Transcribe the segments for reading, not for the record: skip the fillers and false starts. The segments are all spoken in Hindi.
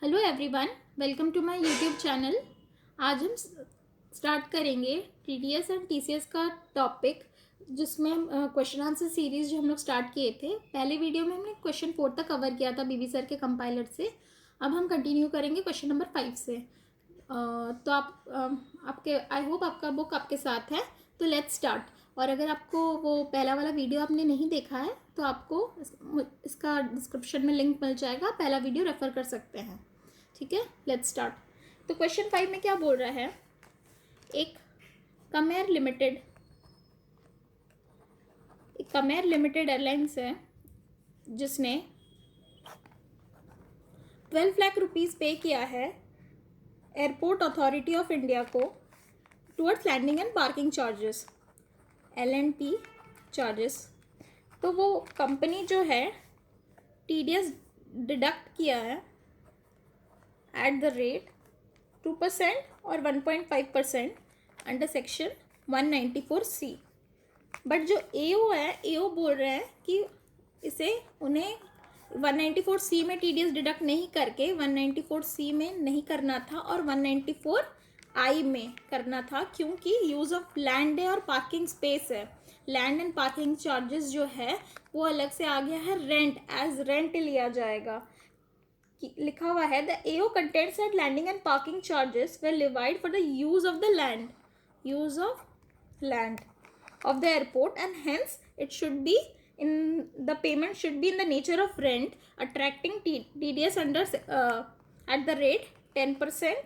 Hello everyone, welcome to my YouTube channel. आज हम स्टार्ट करेंगे टीडीएस एंड टीसीएस का टॉपिक, जिसमें हम क्वेश्चन आंसर सीरीज जो हम लोग स्टार्ट किए थे। पहले वीडियो में हमने क्वेश्चन 4 तक कवर किया था बीबी सर के कंपाइलर से। अब हम कंटिन्यू करेंगे क्वेश्चन नंबर 5 से। तो आपके आई होप आपका बुक आपके साथ है, तो लेट्स स्टार्ट। और अगर आपको वो पहला वाला वीडियो आपने नहीं देखा है तो आपको इसका डिस्क्रिप्शन में लिंक मिल जाएगा, पहला वीडियो रेफर कर सकते हैं। ठीक है, लेट्स स्टार्ट। तो क्वेश्चन 5 में क्या बोल रहा है, एक कमेर लिमिटेड एयरलाइंस है जिसने 12 लाख रुपीज़ पे किया है एयरपोर्ट अथॉरिटी ऑफ इंडिया को towards landing and parking charges, LNP charges. तो वो कंपनी जो है TDS डिडक्ट किया है एट द रेट 2% और 1.5% अंडर सेक्शन 194C। बट जो AO है, AO बोल रहे हैं कि इसे उन्हें 194C में TDS डिडक्ट नहीं करके 194C में नहीं करना था और 194I में करना था, क्योंकि यूज़ ऑफ लैंड है और पार्किंग स्पेस है। लैंड एंड पार्किंग चार्जेस जो है वो अलग से आ गया है, रेंट एज रेंट लिया जाएगा। लिखा हुआ है the AO contents at landing and parking charges were levied for the use of land of the airport, and hence it should be in the payment should be in the nature of rent, attracting TDS under at the rate 10%,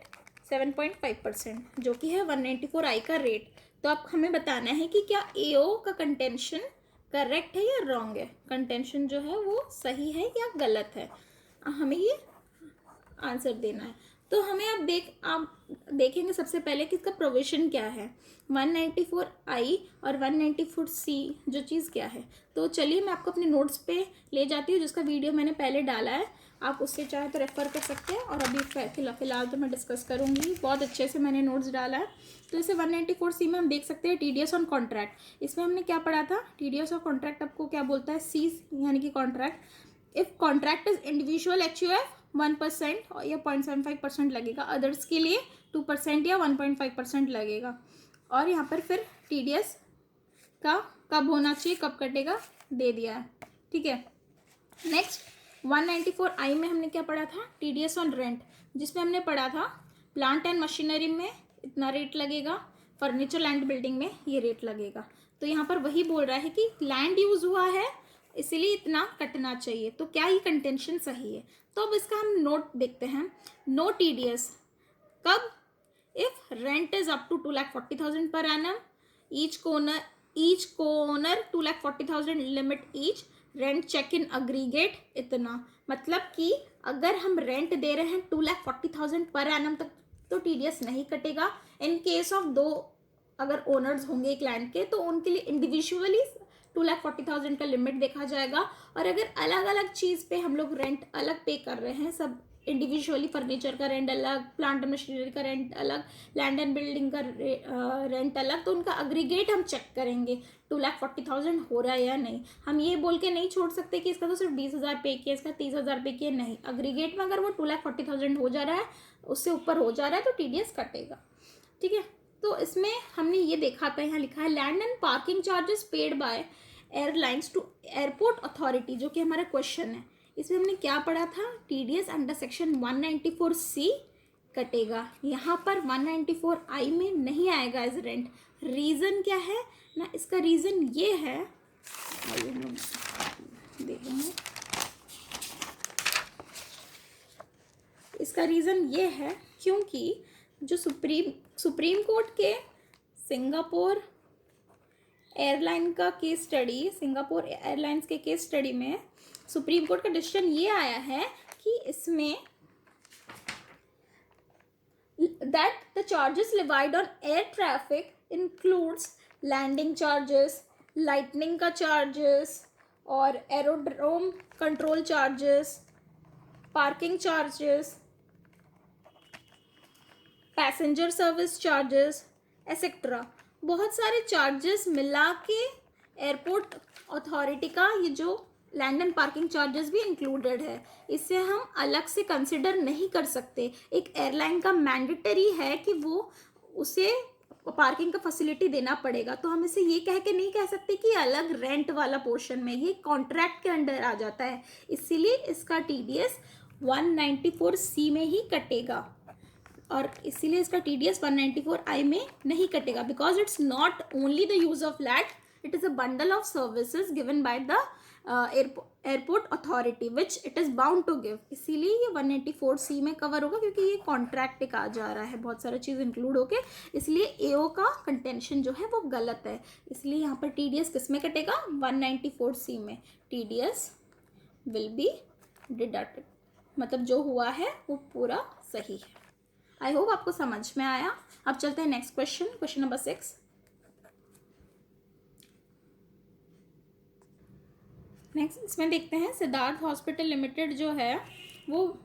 7.5%, जो कि है 194I का रेट। तो आप हमें बताना है कि क्या AO का कंटेंशन करेक्ट है या रॉन्ग है, कंटेंशन जो है वो सही है या गलत है, हमें ये आंसर देना है। तो हमें आप देखेंगे सबसे पहले कि इसका प्रोविजन क्या है, 194I और 194C जो चीज़ क्या है। तो चलिए मैं आपको अपने नोट्स पे ले जाती हूँ, जिसका वीडियो मैंने पहले डाला है, आप उससे चाहे तो रेफ़र कर सकते हैं। और अभी फ़िलहाल तो मैं डिस्कस करूँगी, बहुत अच्छे से मैंने नोट्स डाला है। तो इसे 194C में हम देख सकते हैं TDS ऑन कॉन्ट्रैक्ट। इसमें हमने क्या पढ़ा था, TDS ऑन कॉन्ट्रैक्ट आपको क्या बोलता है, C यानी कि contract. If contract is individual HUF 1% या 0.75% लगेगा, अदर्स के लिए 2% या 1.5% लगेगा। और यहाँ पर फिर TDS का कब होना चाहिए, कब कटेगा, दे दिया है। ठीक है, नेक्स्ट 194I में हमने क्या पढ़ा था, TDS ऑन रेंट, जिसमें हमने पढ़ा था प्लांट एंड मशीनरी में इतना रेट लगेगा, फर्नीचर लैंड बिल्डिंग में ये रेट लगेगा। तो यहाँ पर वही बोल रहा है कि लैंड यूज़ हुआ है इसीलिए इतना कटना चाहिए। तो क्या ये कंटेंशन सही है? तो अब इसका हम नोट देखते हैं। नो TDS कब, if rent is up to 2,40,000 per annum कोनर 2,40,000 limit each, rent check in aggregate इतना। मतलब कि अगर हम रेंट दे रहे हैं 2,40,000 पर एनम तक तो TDS नहीं कटेगा। इन केस ऑफ दो अगर ओनर्स होंगे एक लैंड के तो उनके लिए इंडिविजुअली 2,40,000 का लिमिट देखा जाएगा। और अगर अलग अलग चीज़ पे हम लोग रेंट अलग पे कर रहे हैं, सब इंडिविजुअली, फर्नीचर का रेंट अलग, प्लांट एंड मशीनरी का रेंट अलग, लैंड एंड बिल्डिंग का रेंट अलग, तो उनका अग्रीगेट हम चेक करेंगे 2,40,000 हो रहा है या नहीं। हम ये बोल के नहीं छोड़ सकते कि इसका तो सिर्फ 20,000 पे किया, इसका 30,000 पे किया, नहीं। अग्रीगेट में अगर वो 2,40,000 हो जा रहा है, उससे ऊपर हो जा रहा है, तो TDS कटेगा। ठीक है, तो इसमें हमने ये देखा था, यहाँ लिखा है land and parking charges paid by airlines to airport authority, जो कि हमारा क्वेश्चन है। इसमें हमने क्या पढ़ा था, TDS अंडर सेक्शन 194C कटेगा। यहाँ पर 194I में नहीं आएगा एज रेंट। रीज़न क्या है ना, इसका रीज़न ये है, देखेंगे, इसका रीज़न ये है क्योंकि जो सुप्रीम कोर्ट के सिंगापुर एयरलाइंस के केस स्टडी में सुप्रीम कोर्ट का डिसीजन ये आया है कि इसमें that the charges levied on air traffic includes landing charges, lightning का चार्जेस और aerodrome control charges, parking charges, passenger service charges etcetera. बहुत सारे चार्जेस मिला के एयरपोर्ट अथॉरिटी का ये जो लैंड एंड पार्किंग चार्जेस भी इंक्लूडेड है, इसे हम अलग से कंसिडर नहीं कर सकते। एक एयरलाइन का मैंडेटरी है कि वो उसे पार्किंग का फैसिलिटी देना पड़ेगा, तो हम इसे ये कह के नहीं कह सकते कि अलग रेंट वाला पोर्शन में, ये कॉन्ट्रैक्ट के अंडर आ जाता है, इसीलिए इसका TDS 194C में ही कटेगा, और इसीलिए इसका TDS 194I में नहीं कटेगा, because it's not only the use of land, it is a bundle of services given by the airport authority which it is bound to give, इसीलिए ये 194C में कवर होगा, क्योंकि ये कॉन्ट्रैक्ट एक आ जा रहा है, बहुत सारी चीज़ इंक्लूड होके, इसलिए AO का कंटेंशन जो है वो गलत है, इसलिए यहाँ पर TDS किस में कटेगा, 194C में TDS विल बी डिडक्टेड, मतलब जो हुआ है वो पूरा सही है। आई होप आपको समझ में आया। अब चलते हैं next question, question number 6। Next इसमें देखते हैं, सिद्धार्थ हॉस्पिटल लिमिटेड जो है वो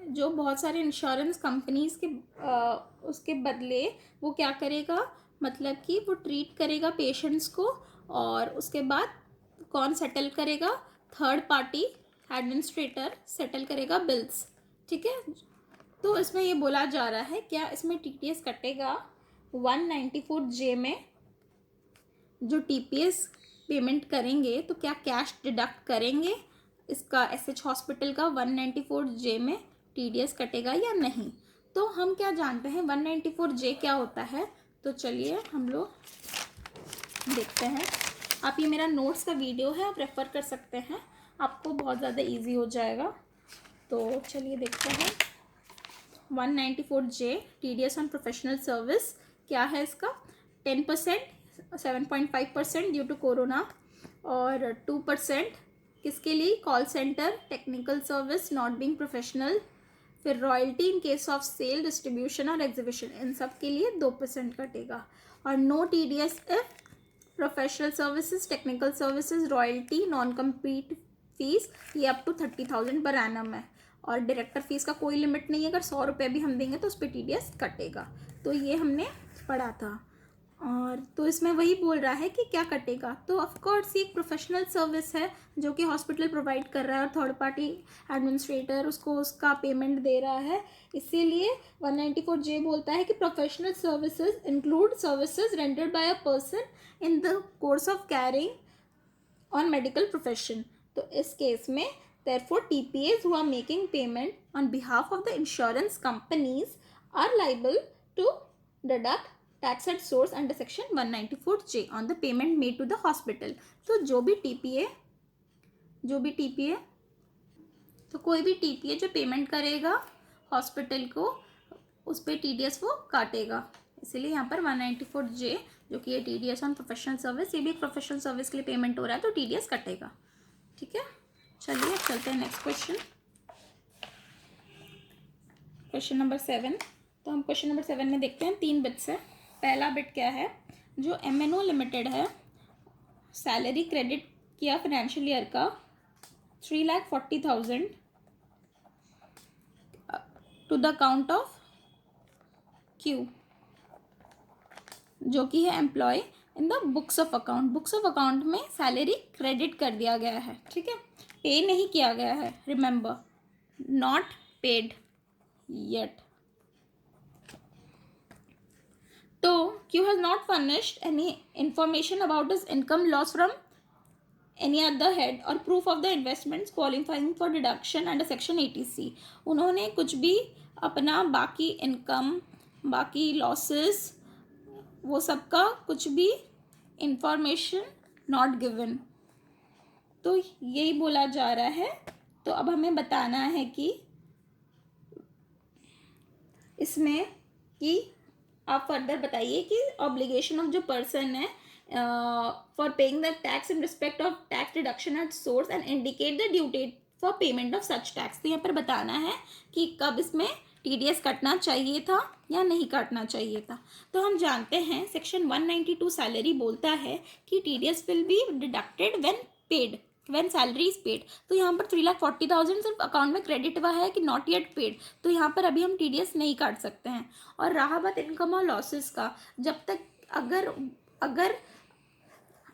जो बहुत सारे इंश्योरेंस कंपनीज के उसके बदले वो क्या करेगा, मतलब कि वो ट्रीट करेगा पेशेंट्स को, और उसके बाद कौन सेटल करेगा, थर्ड पार्टी एडमिनिस्ट्रेटर सेटल करेगा बिल्स, ठीक है। तो इसमें ये बोला जा रहा है क्या इसमें TDS कटेगा 194J में, जो TPS पेमेंट करेंगे तो क्या कैश डिडक्ट करेंगे, इसका SH हॉस्पिटल का 194J में TDS कटेगा या नहीं। तो हम क्या जानते हैं 194J क्या होता है, तो चलिए हम लोग देखते हैं। आप ये मेरा नोट्स का वीडियो है, आप रेफ़र कर सकते हैं, आपको बहुत ज़्यादा इजी हो जाएगा। तो चलिए देखते हैं 194J TDS on professional service क्या है इसका, 10%, 7.5% ड्यू टू कोरोना, और 2% किसके लिए, call centre, technical service, not being professional, फिर royalty in case of sale, distribution और एग्जीबिशन, इन सब के लिए 2% कटेगा, और no TDS if professional services, technical services, royalty, non compete fee, ये अप टू 30,000 पर एनम है, और डायरेक्टर फीस का कोई लिमिट नहीं है, अगर 100 रुपये भी हम देंगे तो उस पर TDS कटेगा। तो ये हमने पढ़ा था, और तो इसमें वही बोल रहा है कि क्या कटेगा, तो ऑफकोर्स ये एक प्रोफेशनल सर्विस है जो कि हॉस्पिटल प्रोवाइड कर रहा है, और थर्ड पार्टी एडमिनिस्ट्रेटर उसको उसका पेमेंट दे रहा है, इसीलिए 194J बोलता है कि professional services include services rendered by a person in the course of carrying on medical profession. तो इस केस में therefore TPAs who are making payment on behalf of the insurance companies are liable to deduct tax at source under section 194J on the payment made to the hospital। तो जो भी TPA तो कोई भी TPA जो पेमेंट करेगा हॉस्पिटल को, उस पर TDS वो काटेगा, इसीलिए यहाँ पर 194J जो कि ये TDS ऑन प्रोफेशनल सर्विस, ये भी प्रोफेशनल सर्विस के लिए पेमेंट हो रहा है, तो TDS कटेगा, ठीक है। चलिए चलते हैं नेक्स्ट क्वेश्चन, क्वेश्चन नंबर 7। तो हम क्वेश्चन नंबर 7 में देखते हैं 3 बिट्स है। पहला बिट क्या है, जो MNO लिमिटेड है सैलरी क्रेडिट किया फाइनेंशियल ईयर का 3,40,000 to the account of Q, जो कि है employ in the books of account, books of account में सैलरी क्रेडिट कर दिया गया है, ठीक है, पे नहीं किया गया है, रिमेंबर नॉट पेड येट। तो Q has not furnished any information about his income loss from any other head or proof of the investments qualifying for deduction under section 80C। उन्होंने कुछ भी अपना बाकी इनकम, बाकी लॉसेस, वो सबका कुछ भी इंफॉर्मेशन नॉट गिवन, तो यही बोला जा रहा है। तो अब हमें बताना है कि इसमें कि आप फर्दर बताइए कि ऑब्लिगेशन ऑफ जो पर्सन है for paying the tax in respect of tax deduction at source and indicate the due date for payment of such tax. तो यहाँ पर बताना है कि कब इसमें TDS कटना चाहिए था या नहीं कटना चाहिए था। तो हम जानते हैं सेक्शन 192 सैलरी बोलता है कि TDS will be deducted when paid, when salary is paid. तो यहाँ पर 3,40,000 सिर्फ अकाउंट में क्रेडिट हुआ है कि नॉट येट पेड, तो यहाँ पर अभी हम TDS नहीं काट सकते हैं। और रहा बात इनकम और लॉसेस का, जब तक अगर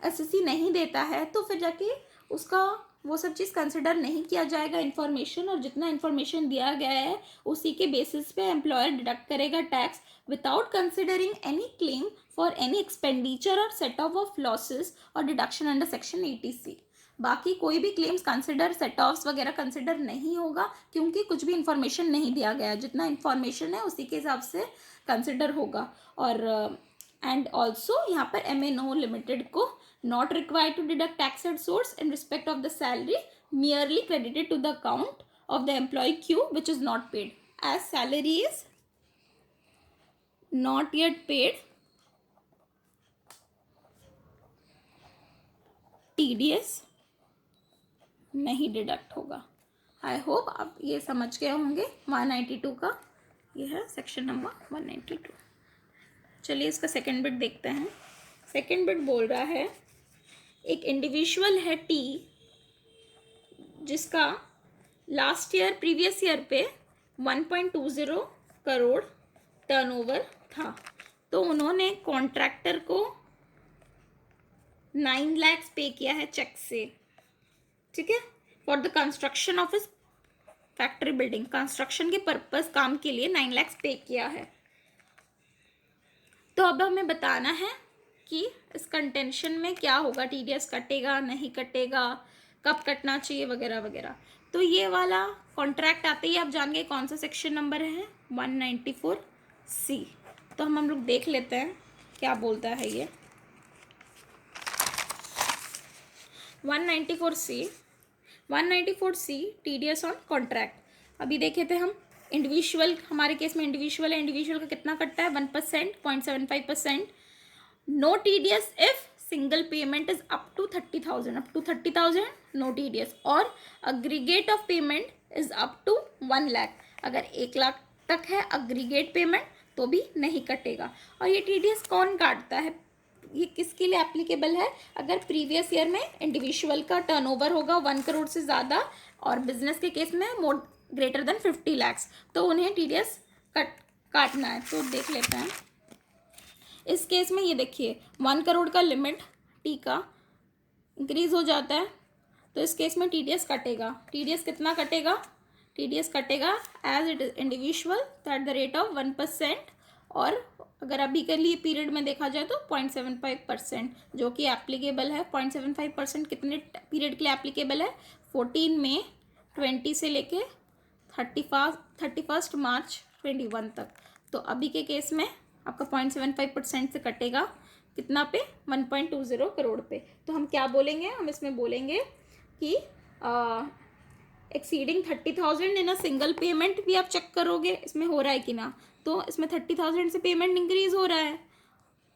SSC नहीं देता है तो फिर जाके उसका वो सब चीज़ कंसिडर नहीं किया जाएगा इन्फॉर्मेशन, और जितना इन्फॉर्मेशन दिया गया है उसी के बेसिस पे एम्प्लॉयर डिडक्ट करेगा tax without considering any claim for any expenditure और सेट ऑफ लॉसेस और डिडक्शन अंडर सेक्शन 80C। बाकी कोई भी क्लेम्स कंसिडर, सेट ऑफ्स वगैरह कंसिडर नहीं होगा, क्योंकि कुछ भी इन्फॉर्मेशन नहीं दिया गया है। जितना इन्फॉर्मेशन है उसी के हिसाब से कंसिडर होगा। और एंड ऑल्सो यहाँ पर MNO लिमिटेड को not required to deduct tax at source in respect of the salary merely credited to the account of the employee Q which is not paid, as salary is not yet paid, TDS नहीं डिडक्ट होगा। आई होप आप ये समझ गए होंगे। 192 का ये है सेक्शन नंबर 192। चलिए इसका सेकेंड बिट देखते हैं। सेकेंड बिट बोल रहा है एक इंडिविजुअल है T जिसका लास्ट ईयर प्रीवियस ईयर पे 1.20 करोड़ टर्नओवर था, तो उन्होंने कॉन्ट्रैक्टर को 9 लाख पे किया है चेक से, ठीक है, for the construction of his factory building. Construction के पर्पस काम के लिए 9 लाख पे किया है। तो अब हमें बताना है कि इस कंटेंशन में क्या होगा, TDS कटेगा नहीं कटेगा, कब कटना चाहिए वगैरह वगैरह। तो ये वाला कॉन्ट्रैक्ट आते ही आप जान गए कौन सा सेक्शन नंबर है, 194C। तो हम लोग देख लेते हैं क्या बोलता है ये 194C। 194C TDS on contract. अभी देखे थे हम इंडिविजुअल, हमारे केस में इंडिविजुअल है, इंडिविजुअल का कितना कटता है 1%, 0.75%। No TDS if single payment is up to 30,000, up to 30,000 no TDS, और aggregate of payment is up to 1 lakh. अगर 1 लाख तक है aggregate payment तो भी नहीं कटेगा। और ये TDS कौन काटता है, ये किसके लिए एप्लीकेबल है? अगर प्रीवियस ईयर में इंडिविजुअल का टर्नओवर होगा 1 करोड़ से ज़्यादा और बिजनेस के केस में मोर ग्रेटर देन 50 लाख, तो उन्हें TDS काटना है। तो देख लेते हैं इस केस में। ये देखिए 1 करोड़ का लिमिट T का इंक्रीज हो जाता है, तो इस केस में TDS कटेगा। TDS कितना कटेगा? TDS कटेगा as it is individual at the rate of 1%, और अगर अभी के लिए पीरियड में देखा जाए तो 0.75%, जो कि एप्लीकेबल है। 0.75% कितने पीरियड के लिए एप्लीकेबल है? 14 मई 20 से लेके 31 मार्च 21 तक। तो अभी के केस में आपका 0.75% से कटेगा कितना पे? 1.20 करोड़ पे। तो हम क्या बोलेंगे? हम इसमें बोलेंगे कि exceeding 30,000 in a single payment भी आप चेक करोगे इसमें हो रहा है कि ना। तो इसमें 30,000 से पेमेंट इंक्रीज हो रहा है,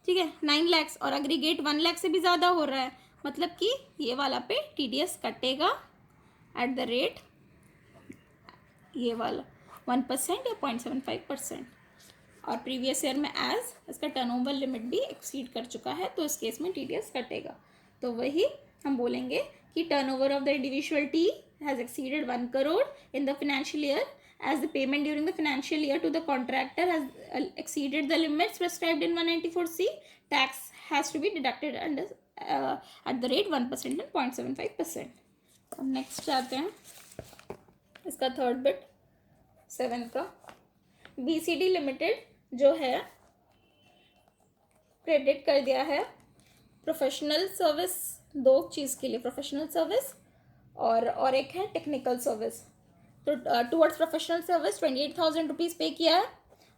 ठीक है, 9 लाख, और एग्रीगेट 1 लाख से भी ज़्यादा हो रहा है, मतलब कि ये वाला पे TDS कटेगा एट द रेट ये वाला 1% या 0.75%। और प्रीवियस ईयर में एज इसका टर्नओवर लिमिट भी एक्सीड कर चुका है, तो इस केस में TDS कटेगा। तो वही हम बोलेंगे कि turnover of the individual T has exceeded 1 crore in the financial year, as the payment during the financial year to the contractor has exceeded the limits prescribed in 194C, tax has to be deducted under at the rate 1% and 0.75%. अब नेक्स्ट जाते हैं इसका थर्ड बिट 7 का। BCD लिमिटेड जो है क्रेडिट कर दिया है प्रोफेशनल सर्विस, 2 चीज़ के लिए, प्रोफेशनल सर्विस और एक है टेक्निकल सर्विस। तो टुवर्ड्स प्रोफेशनल सर्विस 28,000 रुपीज़ पे किया है,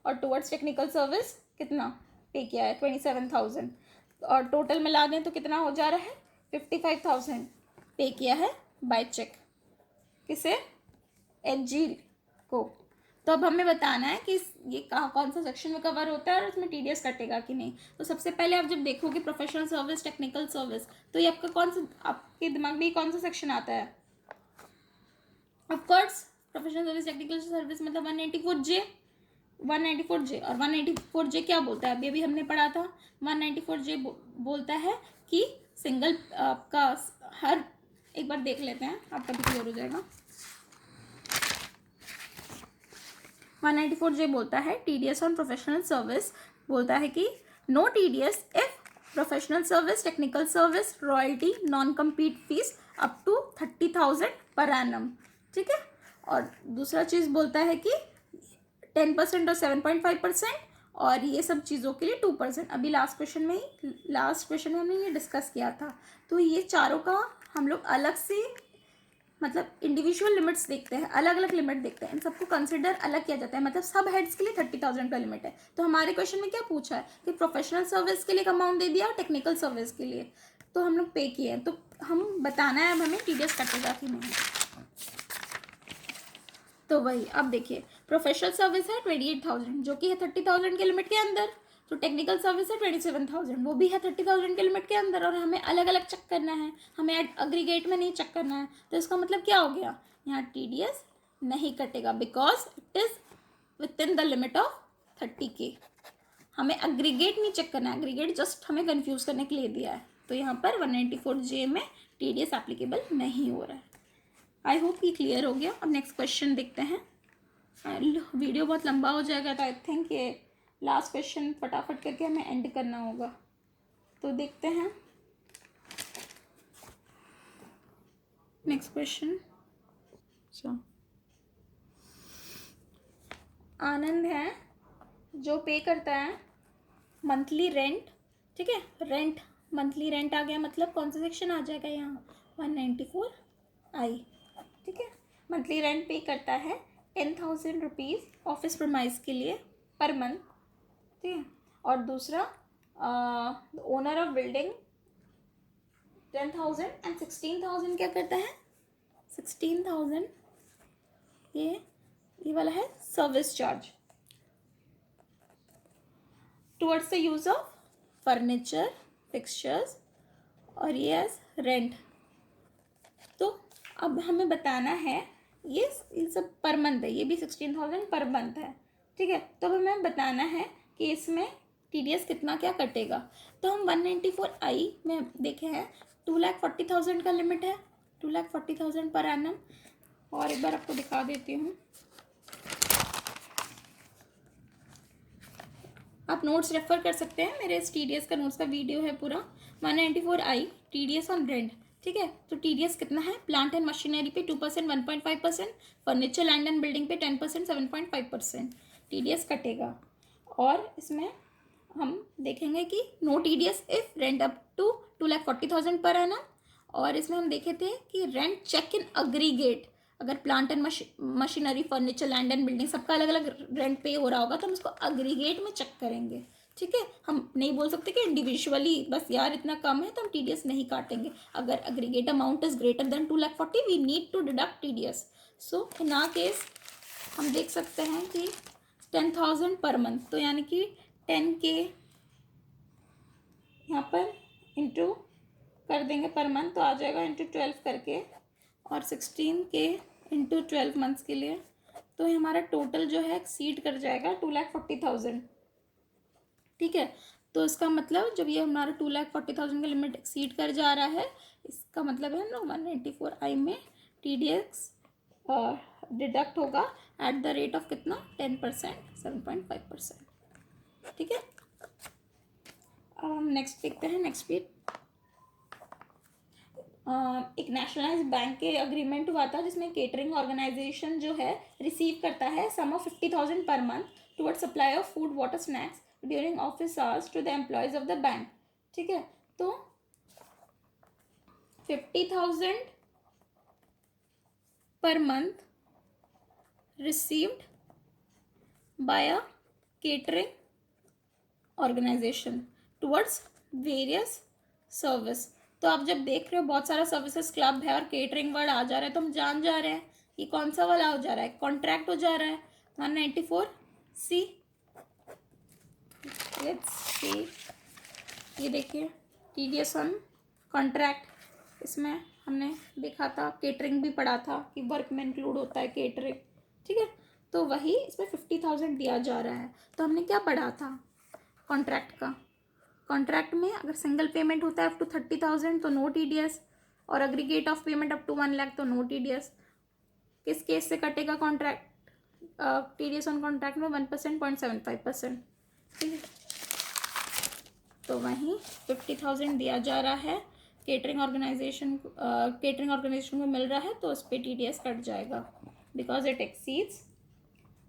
और टुवर्ड्स टेक्निकल सर्विस कितना पे किया है? 27,000, और टोटल मिला दें तो कितना हो जा रहा है? 55,000 पे किया है बाय चेक। किसे? HG को। तो अब हमें बताना है कि ये कौन सा सेक्शन में कवर होता है और उसमें TDS कटेगा कि नहीं। तो सबसे पहले आप जब देखोगे प्रोफेशनल सर्विस, टेक्निकल सर्विस, तो ये आपका कौन सा, आपके दिमाग में कौन सा सेक्शन आता है? Of course professional service, technical service मतलब 194J। और 194J क्या बोलता है? अभी हमने पढ़ा था। 194J बोलता है कि सिंगल आपका हर, एक बार देख लेते हैं आपका भी क्लियर हो जाएगा। 194J बोलता है TDS ऑन प्रोफेशनल सर्विस, बोलता है कि no TDS if professional service, technical service, royalty, non compete fees up to 30,000 per annum, ठीक है। और दूसरा चीज़ बोलता है कि 10% और 7.5%, और ये सब चीज़ों के लिए 2%। अभी लास्ट क्वेश्चन में हमने ये डिस्कस किया था। तो ये चारों का हम लोग अलग से मतलब इंडिविजुअल लिमिट्स देखते हैं, अलग अलग लिमिट देखते हैं, इन सबको कंसिडर अलग किया जाता है। मतलब सब हेड्स के लिए 30,000 का लिमिट है। तो हमारे क्वेश्चन में क्या पूछा है कि प्रोफेशनल सर्विस के लिए अमाउंट दे दिया और टेक्निकल सर्विस के लिए, तो हम लोग पे किए हैं। तो हम बताना है अब हमें टीडीएस कटेगा कि नहीं। तो वही अब देखिए, प्रोफेशनल सर्विस है 28,000 जो कि है 30,000 के लिमिट के अंदर। तो टेक्निकल सर्विस है 27,000 वो भी है 30,000 के लिमिट के अंदर, और हमें अलग अलग चेक करना है, हमें अग्रीगेट में नहीं चेक करना है। तो इसका मतलब क्या हो गया, यहाँ टीडीएस नहीं कटेगा because it is with in the limit of 30K। हमें अग्रीगेट नहीं चेक करना है, अग्रीगेट जस्ट हमें कंफ्यूज करने के लिए दिया है। तो यहाँ पर 194J में टीडीएस एप्लीकेबल नहीं हो रहा है। आई होप ये क्लियर हो गया। अब नेक्स्ट क्वेश्चन देखते हैं। वीडियो बहुत लंबा हो जाएगा, तो आई थिंक ये लास्ट क्वेश्चन फटाफट करके हमें एंड करना होगा। तो देखते हैं नेक्स्ट क्वेश्चन। आनंद है जो पे करता है मंथली रेंट, ठीक है। रेंट मंथली रेंट आ गया, मतलब कौन सा सेक्शन आ जाएगा यहाँ, 194I, ठीक है। मंथली रेंट पे करता है 10,000 रुपीज़ ऑफिस प्रीमाइज के लिए पर मंथ, ठीक है। और दूसरा ओनर ऑफ बिल्डिंग 10,000 एंड 16,000 क्या करता है, 16,000 ये वाला है service charge towards the use of furniture fixtures, और ये एज रेंट। तो अब हमें बताना है ये सब पर मंथ है, ये भी 16,000 पर मंथ है, ठीक है। तो अब हमें बताना है कि इसमें टीडीएस कितना क्या कटेगा। तो हम 194I में देखे हैं 2,40,000 का लिमिट है, 2,40,000 पर एनम। और एक बार आपको दिखा देती हूँ, आप नोट्स रेफर कर सकते हैं, मेरे इस टीडीएस का नोट्स का वीडियो है पूरा। 194I टीडीएस ऑन रेंट, ठीक है। तो टीडीएस कितना है, प्लांट एंड मशीनरी पे 2% 1.5%, फर्नीचर लैंड एंड बिल्डिंग पे 10% 7.5% टीडीएस कटेगा। और इसमें हम देखेंगे कि no TDS if rent up to 2,40,000 per annum इसमें हम देखे थे कि रेंट चेक इन अग्रीगेट, अगर plant and machinery furniture land and building सबका अलग अलग रेंट पे हो रहा होगा तो हम इसको अग्रीगेट में चेक करेंगे, ठीक है। हम नहीं बोल सकते कि इंडिविजुअली बस यार इतना कम है तो हम टीडीएस नहीं काटेंगे। अगर aggregate amount is greater than 2,40,000 we need to deduct TDS. So in our case हम देख सकते हैं कि 10,000 पर मंथ, तो यानी कि 10K यहाँ पर इंटू कर देंगे पर मंथ, तो आ जाएगा इंटू 12 करके, और 16K इंटू 12 मंथ्स के लिए। तो ये हमारा टोटल जो है एक्सीड कर जाएगा 2,40,000, ठीक है। तो इसका मतलब जब ये हमारा 2,40,000 का लिमिट एक्सीड कर जा रहा है, इसका मतलब है हम लोग 194I में TDS डिडक्ट होगा एट द रेट ऑफ कितना 10% 7.5%, ठीक है। अब हम नेक्स्ट देखते हैं, नेक्स्ट पेज। एक नेशनलाइज्ड बैंक के अग्रीमेंट हुआ था जिसमें केटरिंग ऑर्गेनाइजेशन जो है रिसीव करता है सम of 50,000 per month toward supply of food water snacks during office hours to the employees of the bank, ठीक है। तो 50,000 per month received by a catering organisation towards various service. तो आप जब देख रहे हो बहुत सारा सर्विसेज क्लब है और केटरिंग वर्ड आ जा रहा है, तो हम जान जा रहे हैं कि कौन सा वाला हो जा रहा है, कॉन्ट्रैक्ट हो जा रहा है 194C। लेट्स सी, ये देखिए TDS ऑन कॉन्ट्रैक्ट, इसमें हमने देखा था केटरिंग भी पढ़ा था कि वर्क में इंक्लूड होता है केटरिंग, ठीक है। तो वही इसमें 50,000 दिया जा रहा है। तो हमने क्या पढ़ा था कॉन्ट्रैक्ट का, कॉन्ट्रैक्ट में अगर सिंगल पेमेंट होता है अप टू 30,000 तो नो TDS, और aggregate of payment up to 1 lakh तो नो TDS। किस केस से कटेगा कॉन्ट्रैक्ट TDS ऑन कॉन्ट्रैक्ट में 1% 0.75%, ठीक है। तो वहीं 50,000 दिया जा रहा है केटरिंग ऑर्गेनाइजेशन को मिल रहा है तो उस पर TDS कट जाएगा बिकॉज इट एक्सीड्स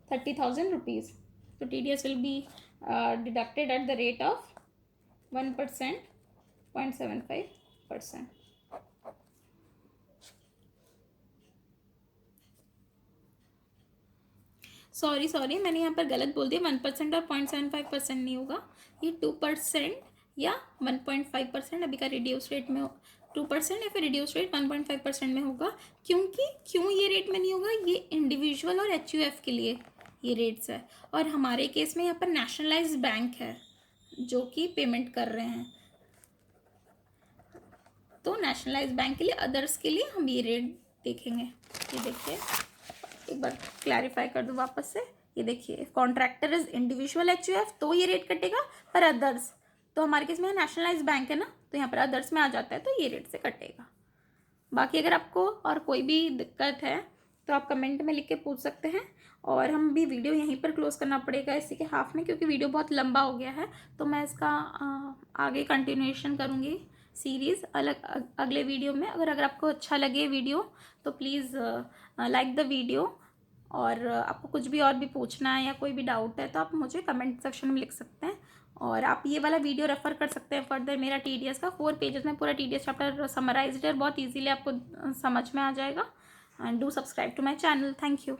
30,000 रुपीज़. तो TDS will be deducted at the rate of 1%, 0.75%. Sorry मैंने यहाँ पर गलत बोल दिया. 1% और 0.75% नहीं होगा, ये 2% या 1.5% अभी का रिड्यूस रेट में 2% या फिर रिड्यूस रेट 1.5% में होगा. क्यों ये रेट में नहीं होगा? ये इंडिविजुअल और HUF के लिए ये रेट्स है, और हमारे केस में यहाँ पर नेशनलाइज्ड बैंक है जो कि पेमेंट कर रहे हैं. तो नेशनलाइज्ड बैंक के लिए, अदर्स के लिए हम ये रेट देखेंगे. ये देखिए, एक बार क्लैरिफाई कर दूँ वापस से. ये देखिए, कॉन्ट्रैक्टर इज इंडिविजुअल HUF तो ये रेट कटेगा, पर अदर्स तो हमारे केस में नेशनलाइज्ड बैंक है ना, तो यहाँ पर अदर्स में आ जाता है तो ये रेट से कटेगा. बाकी अगर आपको और कोई भी दिक्कत है तो आप कमेंट में लिख के पूछ सकते हैं, और हम भी वीडियो यहीं पर क्लोज करना पड़ेगा इसी के हाफ में, क्योंकि वीडियो बहुत लंबा हो गया है. तो मैं इसका आगे कंटिन्यूएशन करूँगी सीरीज़ अगले वीडियो में. अगर आपको अच्छा लगे वीडियो तो प्लीज़ लाइक द वीडियो, और आपको कुछ भी और भी पूछना है या कोई भी डाउट है तो आप मुझे कमेंट सेक्शन में लिख सकते हैं. और आप ये वाला वीडियो रेफर कर सकते हैं फर्दर. मेरा TDS का 4 पेजेस में पूरा TDS चैप्टर समराइज्ड है, बहुत इजीली आपको समझ में आ जाएगा. And do subscribe to my channel. Thank you.